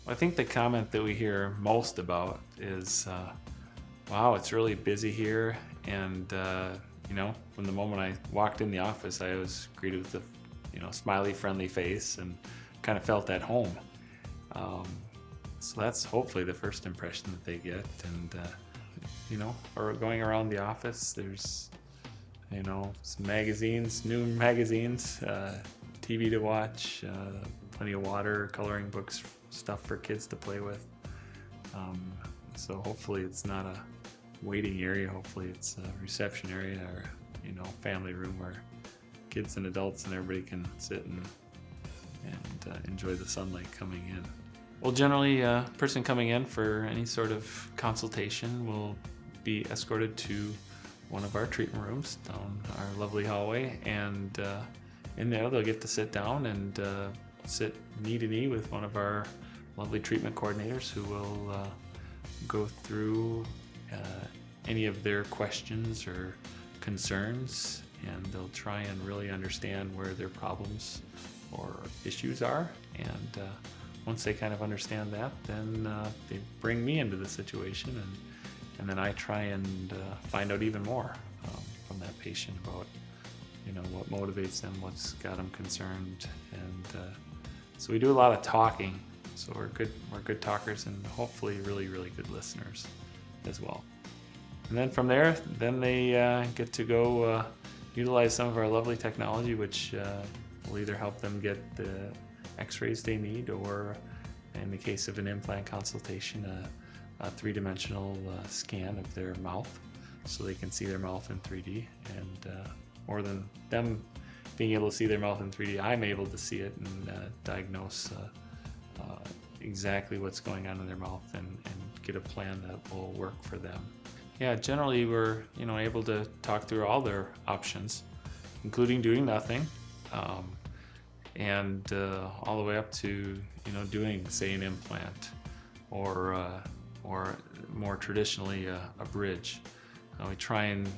I think the comment that we hear most about is, wow, it's really busy here. And, from the moment I walked in the office, I was greeted with a, smiley, friendly face and kind of felt at home. So that's hopefully the first impression that they get. And, or going around the office, there's, some magazines, new magazines, TV to watch, plenty of water, coloring books, stuff for kids to play with. So hopefully it's not a waiting area. Hopefully it's a reception area or, family room where kids and adults and everybody can sit and enjoy the sunlight coming in. Well, generally, a person coming in for any sort of consultation will be escorted to one of our treatment rooms down our lovely hallway, and in there they'll get to sit down and sit knee to knee with one of our lovely treatment coordinators who will go through any of their questions or concerns, and they'll try and really understand where their problems or issues are. And once they kind of understand that, then they bring me into the situation, and then I try and find out even more from that patient about what motivates them, what's got them concerned, and so we do a lot of talking. So we're good talkers, and hopefully really good listeners as well. And then from there, then they get to go utilize some of our lovely technology, which will either help them get the x-rays they need, or in the case of an implant consultation, a three-dimensional scan of their mouth, so they can see their mouth in 3D. And more than them being able to see their mouth in 3D, I'm able to see it and diagnose exactly what's going on in their mouth and get a plan that will work for them. Yeah, generally we're able to talk through all their options, including doing nothing, and all the way up to doing, say, an implant, or more traditionally a bridge. We try and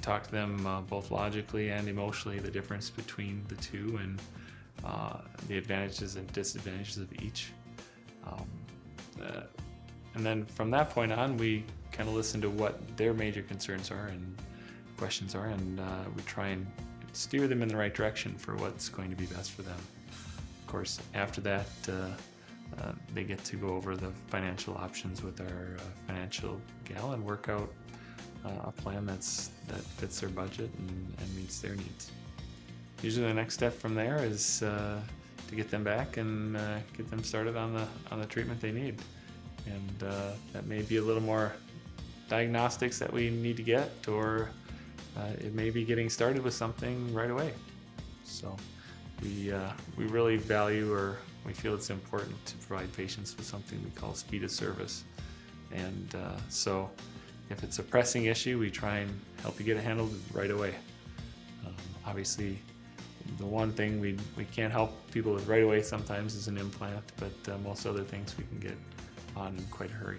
talk to them both logically and emotionally, the difference between the two, and the advantages and disadvantages of each. And then from that point on, we kind of listen to what their major concerns are and questions are, and we try and steer them in the right direction for what's going to be best for them. Of course, after that, they get to go over the financial options with our financial gal and work out a plan that fits their budget and meets their needs. Usually the next step from there is to get them back and get them started on the treatment they need. And that may be a little more diagnostics that we need to get, or it may be getting started with something right away. So we really value, or we feel it's important to provide patients with something we call speed of service. And so if it's a pressing issue, we try and help you get it handled right away. Obviously, the one thing we can't help people with right away sometimes is an implant, but most other things we can get on in quite a hurry.